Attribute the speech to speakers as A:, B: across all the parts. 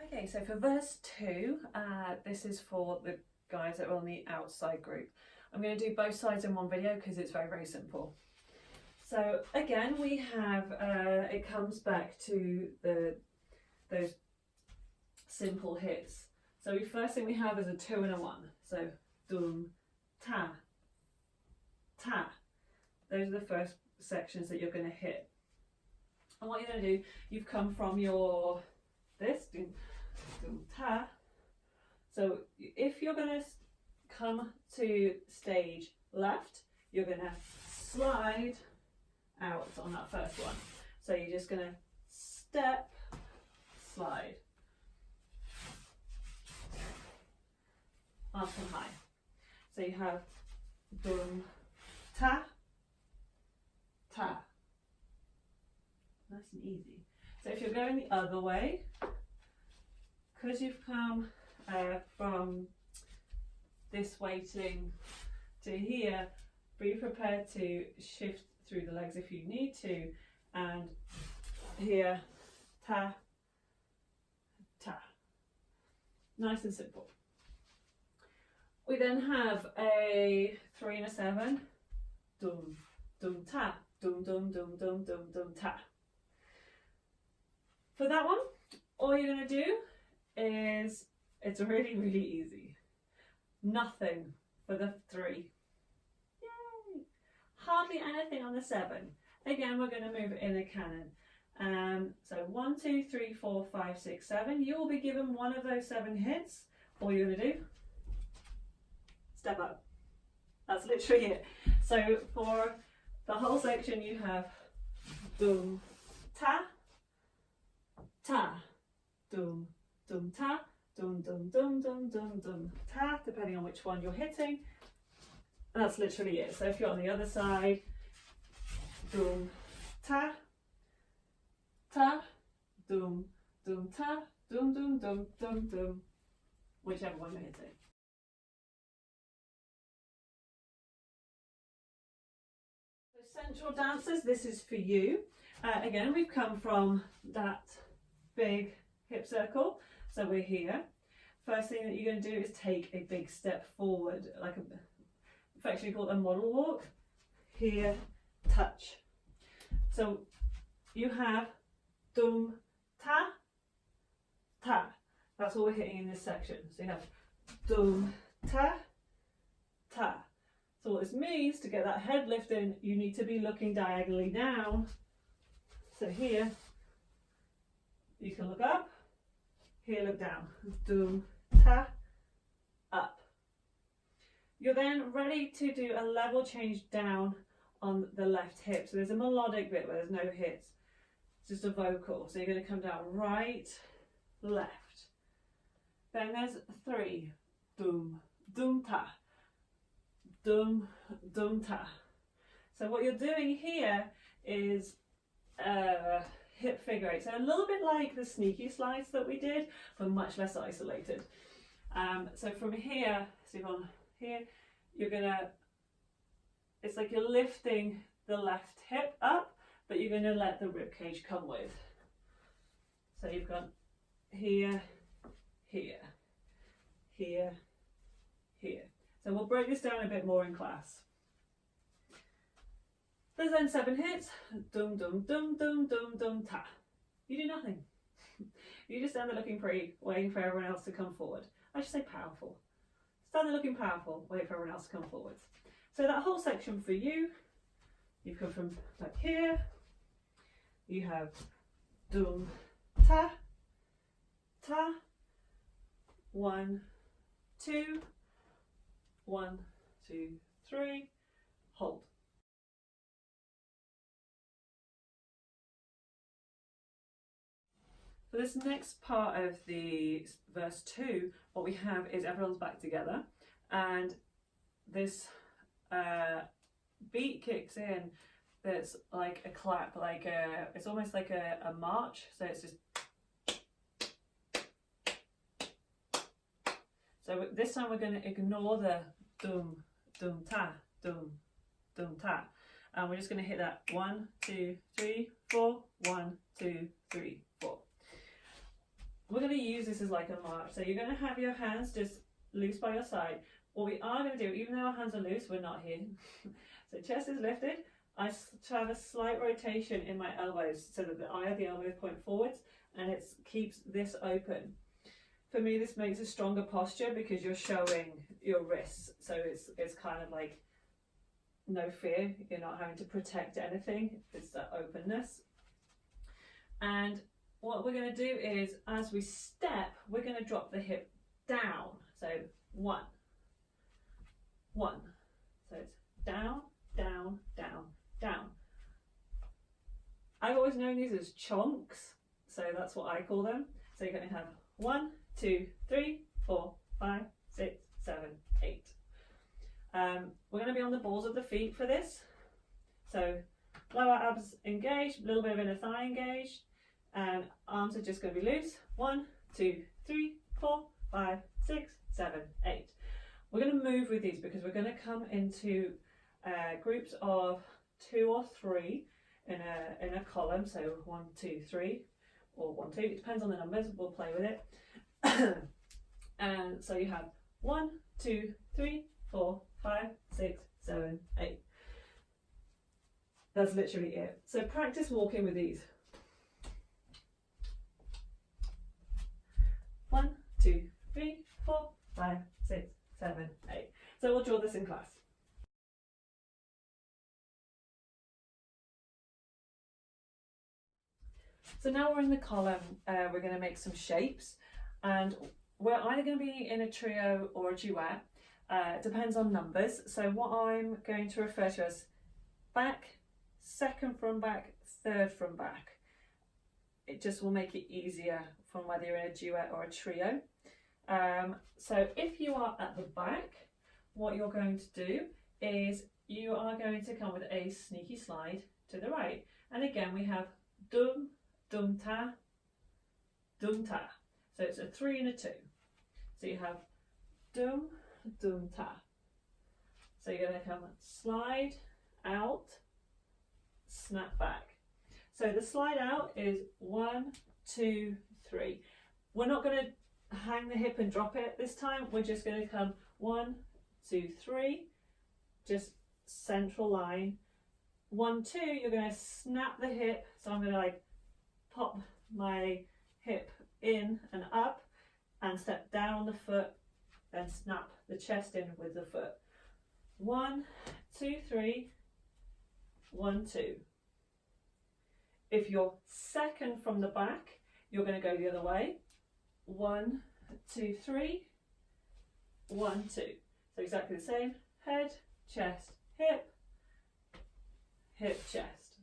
A: Okay, so for verse 2, this is for the guys that are on the outside group. I'm going to do both sides in one video because it's very, very simple. So again, we have, it comes back to those simple hits. So the first thing we have is a 2 and a 1. So dum, ta, ta. Those are the first sections that you're going to hit. And what you're going to do, you've come from your, this, dum, dum, ta. So if you're going to come to stage left, you're going to slide out on that first one. So you're just going to step, slide, up and high. So you have dum, ta, ta. Nice and easy. So if you're going the other way, because you've come from this weighting to here, be prepared to shift through the legs if you need to, and here, ta, ta. Nice and simple. We then have a 3 and a 7, dum, dum, ta, dum, dum, dum, dum, dum, dum, ta. For that one, all you're going to do is, it's really, really easy. Nothing for the 3. Yay! Hardly anything on the 7. Again, we're going to move it in a canon. So 1, 2, 3, 4, 5, 6, 7. You will be given one of those 7 hits. All you're going to do, step up. That's literally it. So for the whole section, you have dum, ta, ta, dum, dum, ta, dum, dum, dum, dum, dum, dum, ta, depending on which one you're hitting. And that's literally it. So if you're on the other side, dum, ta, ta, dum, dum, ta, dum, dum, dum, dum, dum, whichever one you're hitting. So central dancers, this is for you. Again, we've come from that big hip circle, so we're here. First thing that you're going to do is take a big step forward, like affectionately called a model walk. Here, touch. So you have dum, ta, ta. That's what we're hitting in this section. So you have dum, ta, ta. So what this means, to get that head lift in, you need to be looking diagonally down. So here, you can look up, here look down, dum, ta, up. You're then ready to do a level change down on the left hip. So there's a melodic bit where there's no hits, it's just a vocal. So you're going to come down right, left. Then there's 3, dum, dum, ta, dum, dum, ta. So what you're doing here is hip figure 8. So a little bit like the sneaky slides that we did, but much less isolated. So from here, see on here, you're gonna, it's like you're lifting the left hip up, but you're gonna let the rib cage come with. So you've got here, here, here, here. So we'll break this down a bit more in class. There's then 7 hits, dum, dum, dum, dum, dum, dum, ta. You do nothing. You just stand there looking pretty, waiting for everyone else to come forward. I should say powerful. Stand there looking powerful, wait for everyone else to come forward. So that whole section for you, you've come from like here, you have dum, ta, ta, 1, 2, 1, 2, 3, hold. For this next part of the verse 2, what we have is everyone's back together, and this beat kicks in that's like a clap, like it's almost like a march, so it's just. So this time we're going to ignore the dum, dum, ta, dum, dum, ta. And we're just going to hit that 1, 2, 3, 4, 1, 2, 3, 4. we're going to use this as like a march. So you're going to have your hands just loose by your side. What we are going to do, even though our hands are loose, we're not here. So chest is lifted. I have a slight rotation in my elbows so that the eye of the elbows point forwards, and it keeps this open. For me, this makes a stronger posture because you're showing your wrists. So it's kind of like no fear. You're not having to protect anything. It's that openness. And what we're going to do is, as we step, we're going to drop the hip down. So 1, 1. So it's down, down, down, down. I've always known these as chonks, so that's what I call them. So you're going to have 1, 2, 3, 4, 5, 6, 7, 8. We're going to be on the balls of the feet for this. So lower abs engaged, a little bit of inner thigh engaged, and arms are just going to be loose. 1, 2, 3, 4, 5, 6, 7, 8. We're going to move with these because we're going to come into groups of 2 or 3 in a column. So 1, 2, 3, or 1, 2. It depends on the numbers. We'll play with it. And so you have 1, 2, 3, 4, 5, 6, 7, 8. That's literally it. So practice walking with these. 1, 2, 3, 4, 5, 6, 7, 8. So we'll draw this in class. So now we're in the column, we're going to make some shapes, and we're either going to be in a trio or a duet. Depends on numbers. So what I'm going to refer to as back, second from back, third from back. It just will make it easier from whether you're in a duet or a trio. So if you are at the back, what you're going to do is you are going to come with a sneaky slide to the right. And again, we have dum, dum ta, dum ta. So it's a 3 and a 2. So you have dum, dum ta. So you're going to come slide out, snap back. So the slide out is 1, 2, 3. We're not going to hang the hip and drop it this time. We're just going to come 1, 2, 3, just central line. 1, 2, you're going to snap the hip. So I'm going to like pop my hip in and up and step down on the foot, then snap the chest in with the foot. 1, 2, 3, 1, 2. If you're second from the back, you're going to go the other way. 1, 2, 3, 1, 2. So exactly the same. Head, chest, hip, hip, chest.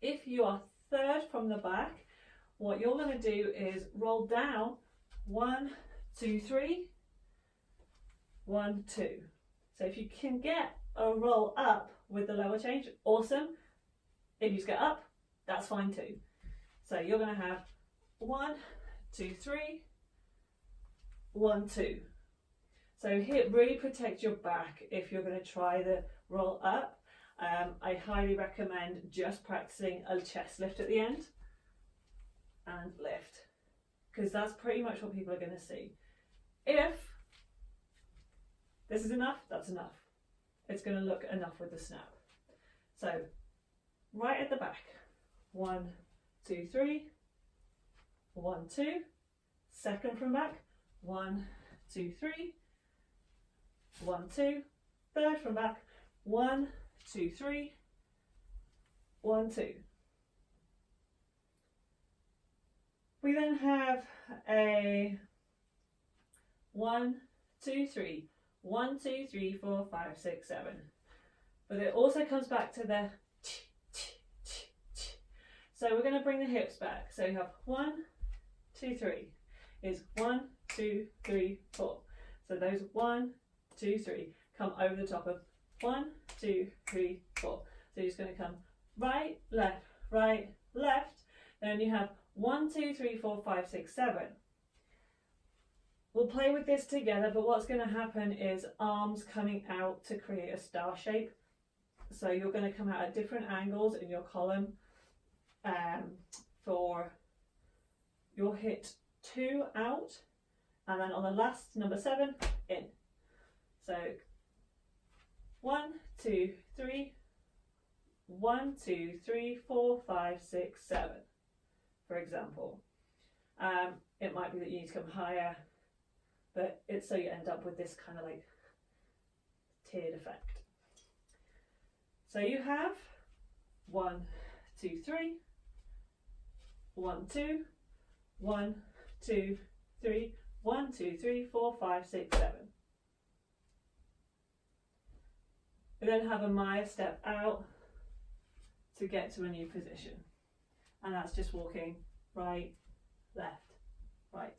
A: If you are third from the back, what you're going to do is roll down 1, 2, 3, 1, 2. So if you can get a roll up with the lower change, awesome. If you just get up, that's fine too. So you're going to have 1, 2, 3, 1, 2. So here, really protect your back if you're going to try the roll up. I highly recommend just practicing a chest lift at the end and lift, because that's pretty much what people are going to see. If this is enough, that's enough. It's going to look enough with the snap. So right at the back, 1, 2, 3, 1, 2, second from back, 1, 2, 3, 1, 2, third from back, 1, 2, 3, 1, 2. We then have a 1, 2, 3, 1, 2, 3, 4, 5, 6, 7. But it also comes back to the so we're going to bring the hips back. So you have 1, 2, 3 is 1, 2, 3, 4. So those 1, 2, 3 come over the top of 1, 2, 3, 4. So you're just going to come right, left, right, left. Then you have 1, 2, 3, 4, 5, 6, 7. We'll play with this together, but what's going to happen is arms coming out to create a star shape. So you're going to come out at different angles in your column for you'll hit 2 out, and then on the last number 7, in. So 1, 2, 3, 1, 2, 3, 4, 5, 6, 7, for example. It might be that you need to come higher, but it's so you end up with this kind of like tiered effect. So you have 1, 2, 3, 1, 2, 1, 2, 3, 1, 2, 3, 4, 5, 6, 7. We then have a Maya step out to get to a new position, and that's just walking right, left, right.